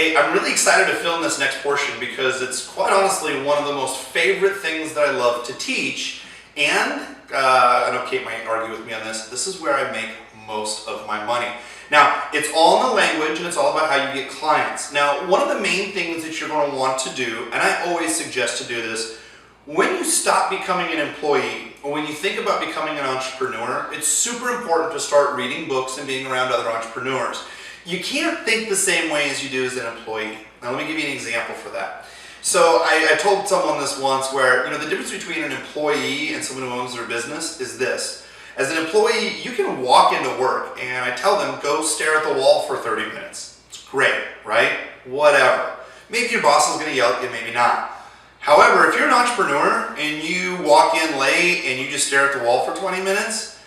Hey, I'm really excited to film this next portion because it's quite honestly one of the most favorite things that I love to teach, and I know Kate might argue with me on this, this is where I make most of my money. Now, it's all in the language and it's all about how you get clients. Now, one of the main things that you're going to want to do, and I always suggest to do this, when you stop becoming an employee, or when you think about becoming an entrepreneur, it's super important to start reading books and being around other entrepreneurs. You can't think the same way as you do as an employee. Now let me give you an example for that. So I told someone this once where, the difference between an employee and someone who owns their business is this. As an employee, you can walk into work and I tell them, go stare at the wall for 30 minutes. It's great, right? Whatever. Maybe your boss is going to yell at you, maybe not. However, if you're an entrepreneur and you walk in late and you just stare at the wall for 20 minutes,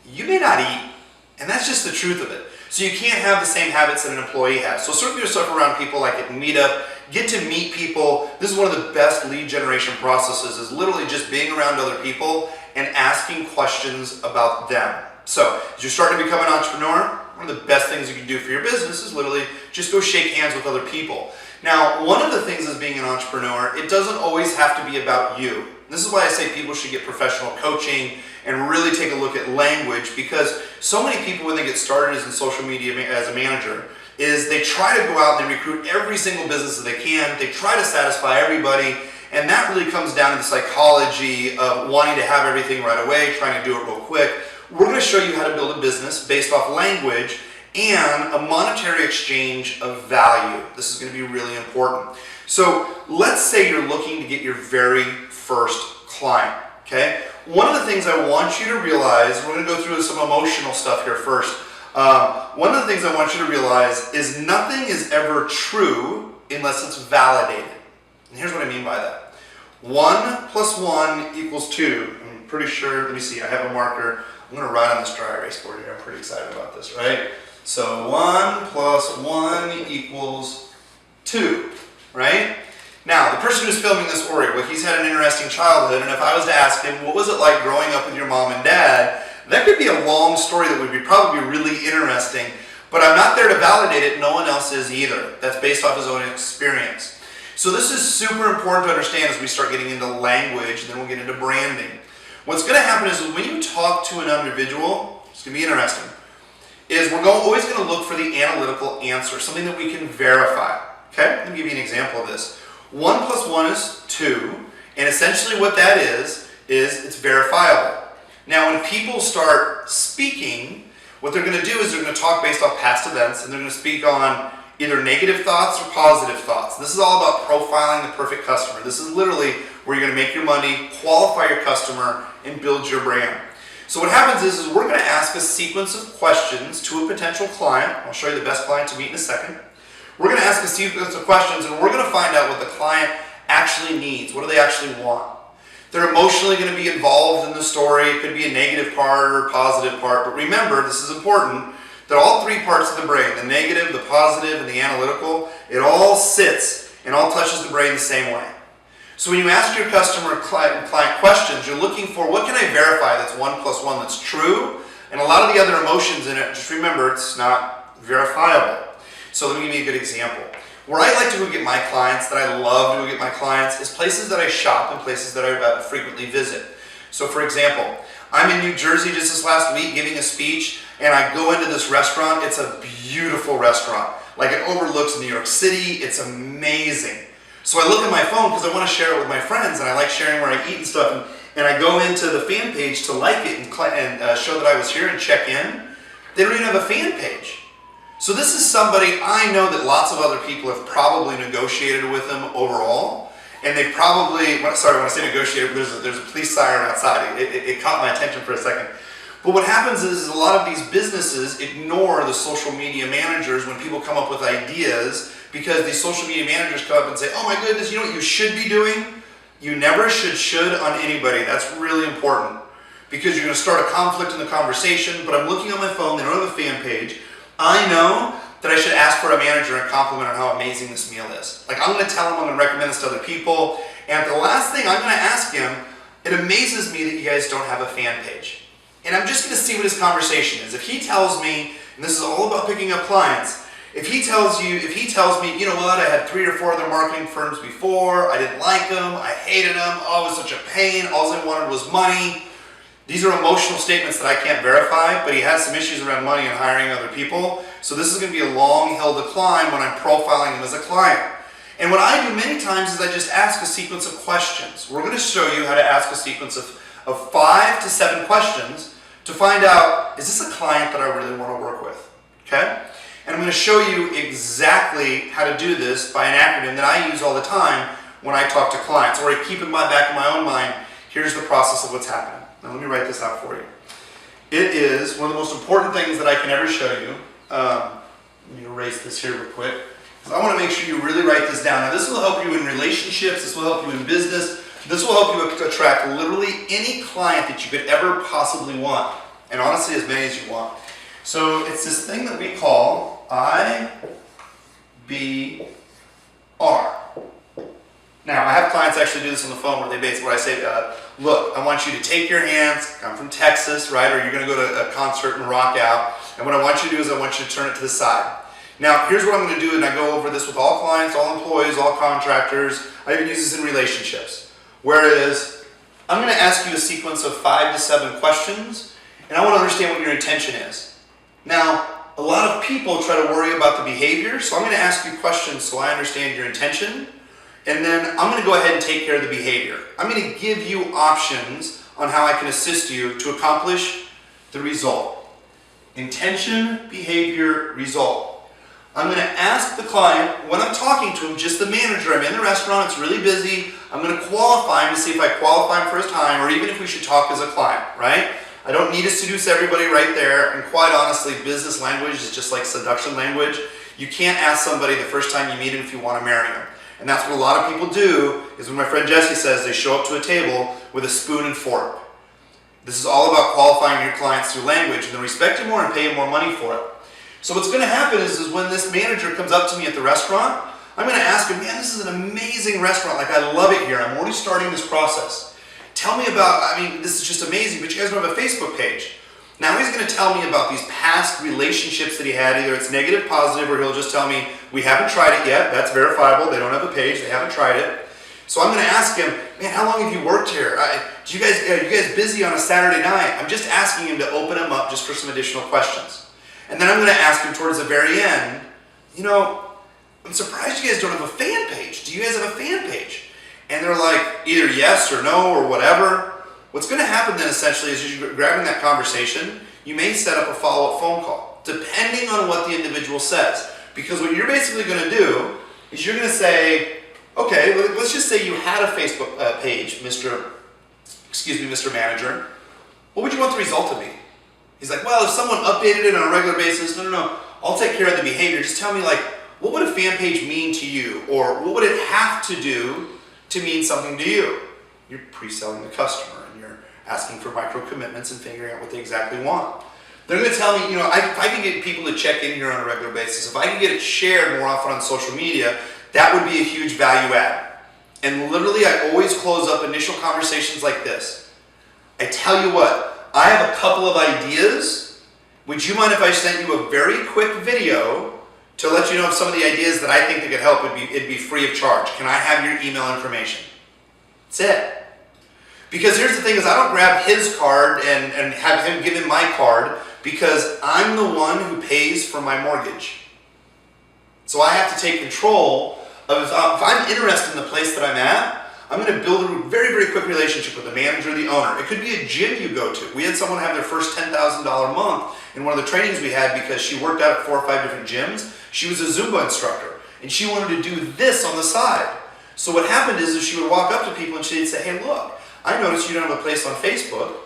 you may not eat. And that's just the truth of it. So you can't have the same habits that an employee has. So circle yourself around people like at Meetup, get to meet people. This is one of the best lead generation processes, is literally just being around other people and asking questions about them. So as you're starting to become an entrepreneur, one of the best things you can do for your business is literally just go shake hands with other people. Now, one of the things as being an entrepreneur, it doesn't always have to be about you. This is why I say people should get professional coaching and really take a look at language, because so many people when they get started as in social media as a manager is they try to go out and they recruit every single business that they can. They try to satisfy everybody, and that really comes down to the psychology of wanting to have everything right away, trying to do it real quick. We're going to show you how to build a business based off language and a monetary exchange of value. This is going to be really important. So let's say you're looking to get your very first client, okay? One of the things I want you to realize, we're going to go through some emotional stuff here first. One of the things I want you to realize is nothing is ever true unless it's validated. And here's what I mean by that. 1 + 1 = 2. I'm pretty sure, let me see, I have a marker. I'm going to ride on this dry erase board here. I'm pretty excited about this, right? So 1 + 1 = 2, right? Now, the person who's filming this audio, well, he's had an interesting childhood, and if I was to ask him, what was it like growing up with your mom and dad, that could be a long story that would be probably really interesting, but I'm not there to validate it, no one else is either. That's based off his own experience. So this is super important to understand as we start getting into language, and then we'll get into branding. What's going to happen is when you talk to an individual, it's going to be interesting, is we're always going to look for the analytical answer, something that we can verify. Okay? Let me give you an example of this. 1 + 1 is 2, and essentially what that is it's verifiable. Now when people start speaking, what they're going to do is they're going to talk based off past events, and they're going to speak on either negative thoughts or positive thoughts. This is all about profiling the perfect customer. This is literally where you're going to make your money, qualify your customer, and build your brand. So what happens is we're going to ask a sequence of questions to a potential client. I'll show you the best client to meet in a second. We're going to ask a sequence of questions, and we're going to find out what the client actually needs. What do they actually want? They're emotionally going to be involved in the story. It could be a negative part or a positive part. But remember, this is important, that all three parts of the brain, the negative, the positive, and the analytical, it all sits and all touches the brain the same way. So when you ask your customer client questions, you're looking for, what can I verify that's 1 + 1 that's true? And a lot of the other emotions in it, just remember, it's not verifiable. So let me give you a good example. Where I like to go get my clients, that I love to go get my clients, is places that I shop and places that I frequently visit. So for example, I'm in New Jersey just this last week giving a speech, and I go into this restaurant. It's a beautiful restaurant. Like, it overlooks New York City. It's amazing. So I look at my phone because I want to share it with my friends, and I like sharing where I eat and stuff, and I go into the fan page to like it and show that I was here and check in. They don't even have a fan page. So this is somebody I know that lots of other people have probably negotiated with them overall, and they probably, sorry, when I say negotiated, there's a police siren outside. It caught my attention for a second. But what happens is a lot of these businesses ignore the social media managers when people come up with ideas, because these social media managers come up and say, oh my goodness, you know what you should be doing? You never should on anybody. That's really important, because you're going to start a conflict in the conversation. But I'm looking on my phone, they don't have a fan page. I know that I should ask for a manager and compliment on how amazing this meal is. Like, I'm going to tell him I'm going to recommend this to other people. And the last thing I'm going to ask him, it amazes me that you guys don't have a fan page. And I'm just going to see what his conversation is. If he tells me, and this is all about picking up clients, If he tells me, you know what, I had 3 or 4 other marketing firms before, I didn't like them, I hated them, oh, it was such a pain, all I wanted was money. These are emotional statements that I can't verify, but he has some issues around money and hiring other people. So this is going to be a long hill to climb when I'm profiling him as a client. And what I do many times is I just ask a sequence of questions. We're going to show you how to ask a sequence of 5 to 7 questions to find out, is this a client that I really want to work with? Okay? And I'm going to show you exactly how to do this by an acronym that I use all the time when I talk to clients, or I keep in my back of my own mind, here's the process of what's happening. Now let me write this out for you. It is one of the most important things that I can ever show you. Let me erase this here real quick. I want to make sure you really write this down. Now this will help you in relationships, this will help you in business, this will help you attract literally any client that you could ever possibly want. And honestly, as many as you want. So it's this thing that we call IBR. Now, I have clients actually do this on the phone where I say, look, I want you to take your hands, I'm from Texas, right? Or you're going to go to a concert and rock out. And what I want you to do is I want you to turn it to the side. Now, here's what I'm going to do, and I go over this with all clients, all employees, all contractors. I even use this in relationships. Whereas, I'm going to ask you a sequence of 5 to 7 questions, and I want to understand what your intention is. Now, a lot of people try to worry about the behavior, so I'm going to ask you questions so I understand your intention, and then I'm going to go ahead and take care of the behavior. I'm going to give you options on how I can assist you to accomplish the result. Intention, behavior, result. I'm going to ask the client, when I'm talking to him, just the manager, I'm in the restaurant, it's really busy, I'm going to qualify him to see if I qualify him for his time, or even if we should talk as a client, right? I don't need to seduce everybody right there, and quite honestly, business language is just like seduction language. You can't ask somebody the first time you meet him if you want to marry him. And that's what a lot of people do, is when my friend Jesse says they show up to a table with a spoon and fork. This is all about qualifying your clients through language, and then respect you more and pay you more money for it. So what's going to happen is when this manager comes up to me at the restaurant, I'm going to ask him, man, this is an amazing restaurant, like I love it here, I'm already starting this process. Tell me about, this is just amazing, but you guys don't have a Facebook page. Now he's going to tell me about these past relationships that he had. Either it's negative, positive, or he'll just tell me, we haven't tried it yet. That's verifiable. They don't have a page. They haven't tried it. So I'm going to ask him, man, how long have you worked here? Are you guys busy on a Saturday night? I'm just asking him to open him up just for some additional questions. And then I'm going to ask him towards the very end, you know, I'm surprised you guys don't have a fan page. Do you guys have a fan page? And they're like, either yes or no or whatever. What's going to happen then essentially is you're grabbing that conversation, you may set up a follow-up phone call, depending on what the individual says. Because what you're basically going to do is you're going to say, okay, let's just say you had a Facebook page, Mr. Manager. What would you want the result to be? He's like, well, if someone updated it on a regular basis, no, I'll take care of the behavior. Just tell me, like, what would a fan page mean to you? Or what would it have to do to mean something to you? You're pre-selling the customer and you're asking for micro commitments and figuring out what they exactly want. They're going to tell me, you know, if I can get people to check in here on a regular basis, if I can get it shared more often on social media, that would be a huge value add. And literally, I always close up initial conversations like this. I tell you what, I have a couple of ideas. Would you mind if I sent you a very quick video to let you know of some of the ideas that I think that could help? It'd be free of charge. Can I have your email information? That's it. Because here's the thing is I don't grab his card and have him give him my card because I'm the one who pays for my mortgage. So I have to take control of if I'm interested in the place that I'm at, I'm going to build a very, very quick relationship with the manager or the owner. It could be a gym you go to. We had someone have their first $10,000 a month in one of the trainings we had because she worked out at 4 or 5 different gyms. She was a Zumba instructor and she wanted to do this on the side. So what happened is she would walk up to people and she'd say, hey, look, I noticed you don't have a place on Facebook.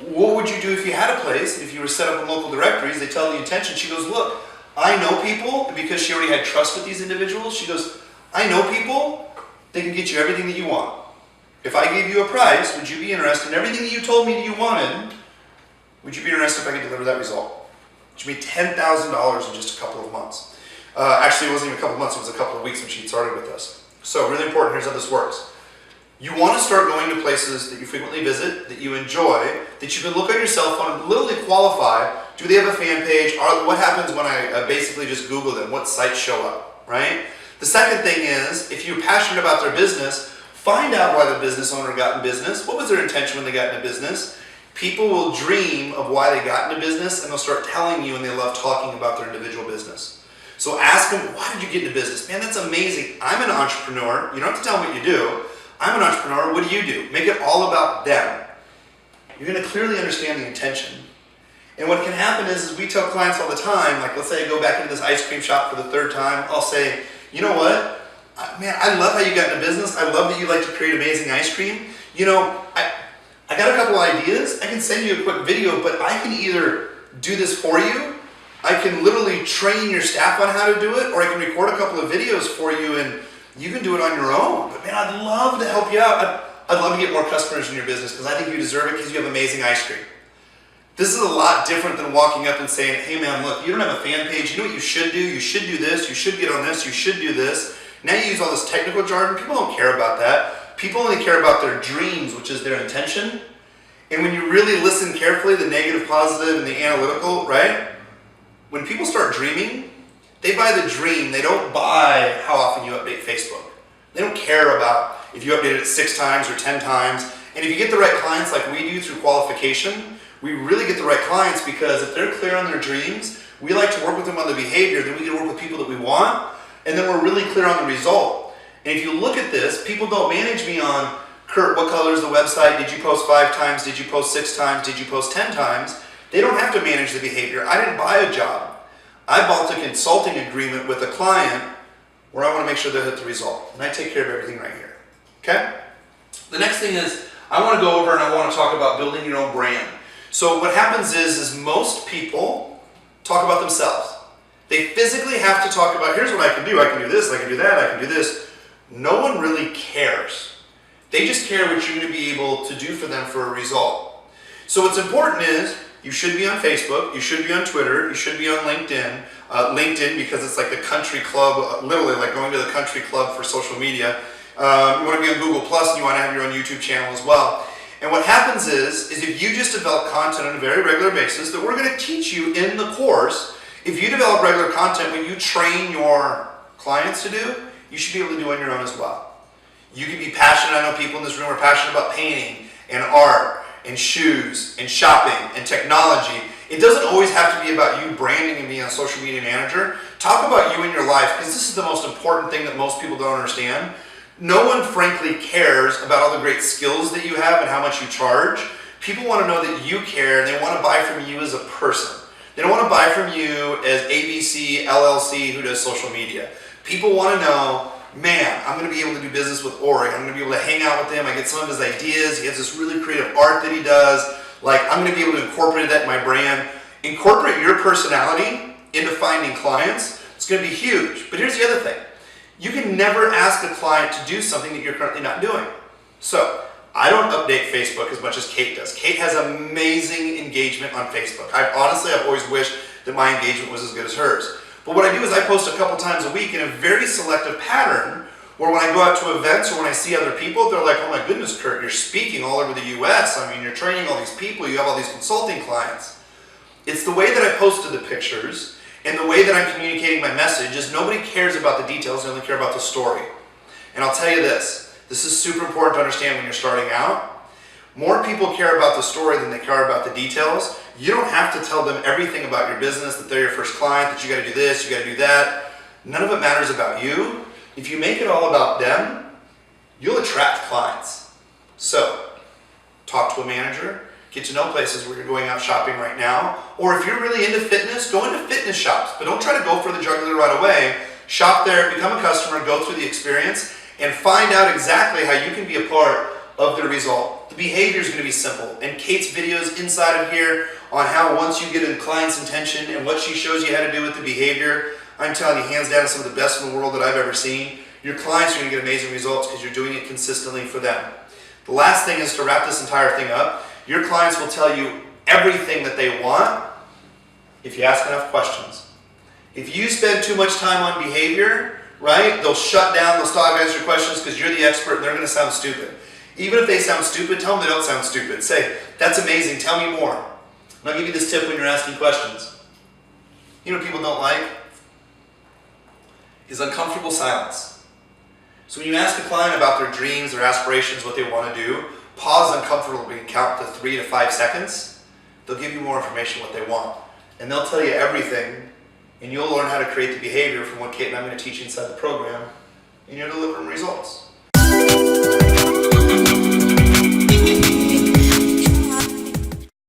What would you do if you had a place? If you were set up in local directories, they tell the intention. She goes, look, I know people, because she already had trust with these individuals. She goes, I know people, they can get you everything that you want. If I gave you a price, would you be interested in everything that you told me that you wanted? Would you be interested if I could deliver that result? Which made $10,000 in just a couple of months. Actually, it wasn't even a couple of months, it was a couple of weeks when she started with us. So really important, here's how this works. You want to start going to places that you frequently visit, that you enjoy, that you can look on your cell phone and literally qualify Do they have a fan page? What happens when I basically just Google them? What sites show up, right? The second thing is, if you're passionate about their business, find out why the business owner got in business. What was their intention when they got into business? People will dream of why they got into business, and they'll start telling you, and they love talking about their individual business. So ask them, why did you get into business? Man, that's amazing. I'm an entrepreneur. You don't have to tell them what you do. I'm an entrepreneur. What do you do? Make it all about them. You're going to clearly understand the intention. And what can happen is we tell clients all the time, like let's say I go back into this ice cream shop for the third time, I'll say, you know what? Man, I love how you got into business. I love that you like to create amazing ice cream. You know, I got a couple ideas. I can send you a quick video, but I can either do this for you, I can literally train your staff on how to do it, or I can record a couple of videos for you and you can do it on your own. But man, I'd love to help you out. I'd love to get more customers in your business because I think you deserve it because you have amazing ice cream. This is a lot different than walking up and saying, hey man, look, you don't have a fan page. You know what you should do? You should do this. You should get on this. You should do this. Now you use all this technical jargon. People don't care about that. People only care about their dreams, which is their intention. And when you really listen carefully, the negative, positive, and the analytical, right? When people start dreaming, they buy the dream. They don't buy how often you update Facebook. They don't care about if you update it 6 times or 10 times. And if you get the right clients like we do through qualification, we really get the right clients because if they're clear on their dreams, we like to work with them on the behavior, then we can work with people that we want, and then we're really clear on the result. And if you look at this, people don't manage me on, Kurt, what color is the website? Did you post 5 times? Did you post 6 times? Did you post 10 times? They don't have to manage the behavior. I didn't buy a job. I bought a consulting agreement with a client where I want to make sure they hit the result. And I take care of everything right here. Okay? The next thing is I want to go over and I want to talk about building your own brand. So what happens is most people talk about themselves. They physically have to talk about, here's what I can do this, I can do that, I can do this. No one really cares. They just care what you're going to be able to do for them for a result. So what's important is you should be on Facebook, you should be on Twitter, you should be on LinkedIn. LinkedIn because it's like the country club, literally like going to the country club for social media. You want to be on Google Plus and you want to have your own YouTube channel as well. And what happens is if you just develop content on a very regular basis that we're going to teach you in the course, if you develop regular content when you train your clients to do, you should be able to do on your own as well. You can be passionate, I know people in this room are passionate about painting and art and shoes and shopping and technology. It doesn't always have to be about you branding and being a social media manager. Talk about you in your life because this is the most important thing that most people don't understand. No one frankly cares about all the great skills that you have and how much you charge. People want to know that you care and they want to buy from you as a person. They don't want to buy from you as ABC, LLC who does social media. People want to know, man, I'm going to be able to do business with Ori. I'm going to be able to hang out with him. I get some of his ideas. He has this really creative art that he does. Like, I'm going to be able to incorporate that in my brand. Incorporate your personality into finding clients. It's going to be huge. But here's the other thing. You can never ask a client to do something that you're currently not doing. So, I don't update Facebook as much as Kate does. Kate has amazing engagement on Facebook. I've always wished that my engagement was as good as hers. But what I do is I post a couple times a week in a very selective pattern where when I go out to events or when I see other people, they're like, oh my goodness, Kurt, you're speaking all over the US. I mean, you're training all these people. You have all these consulting clients. It's the way that I posted the pictures and the way that I'm communicating my message is nobody cares about the details. They only care about the story. And I'll tell you this. This is super important to understand when you're starting out. More people care about the story than they care about the details. You don't have to tell them everything about your business, that they're your first client, that you got to do this, you got to do that. None of it matters about you. If you make it all about them, you'll attract clients. So, talk to a manager, get to know places where you're going out shopping right now, or if you're really into fitness, go into fitness shops, but don't try to go for the jugular right away. Shop there, become a customer, go through the experience, and find out exactly how you can be a part of the result. The behavior is going to be simple, and Kate's videos inside of here on how once you get a client's intention and what she shows you how to do with the behavior, I'm telling you, hands down, some of the best in the world that I've ever seen. Your clients are going to get amazing results because you're doing it consistently for them. The last thing is to wrap this entire thing up. Your clients will tell you everything that they want if you ask enough questions. If you spend too much time on behavior, right, they'll shut down, they'll stop answering questions because you're the expert and they're going to sound stupid. Even if they sound stupid, tell them they don't sound stupid. Say, that's amazing, tell me more. And I'll give you this tip when you're asking questions. You know what people don't like? Is uncomfortable silence. So when you ask a client about their dreams, their aspirations, what they want to do, pause uncomfortably and count to 3 to 5 seconds. They'll give you more information what they want. And they'll tell you everything, and you'll learn how to create the behavior from what Kate and I'm going to teach you inside the program, and you'll deliver results.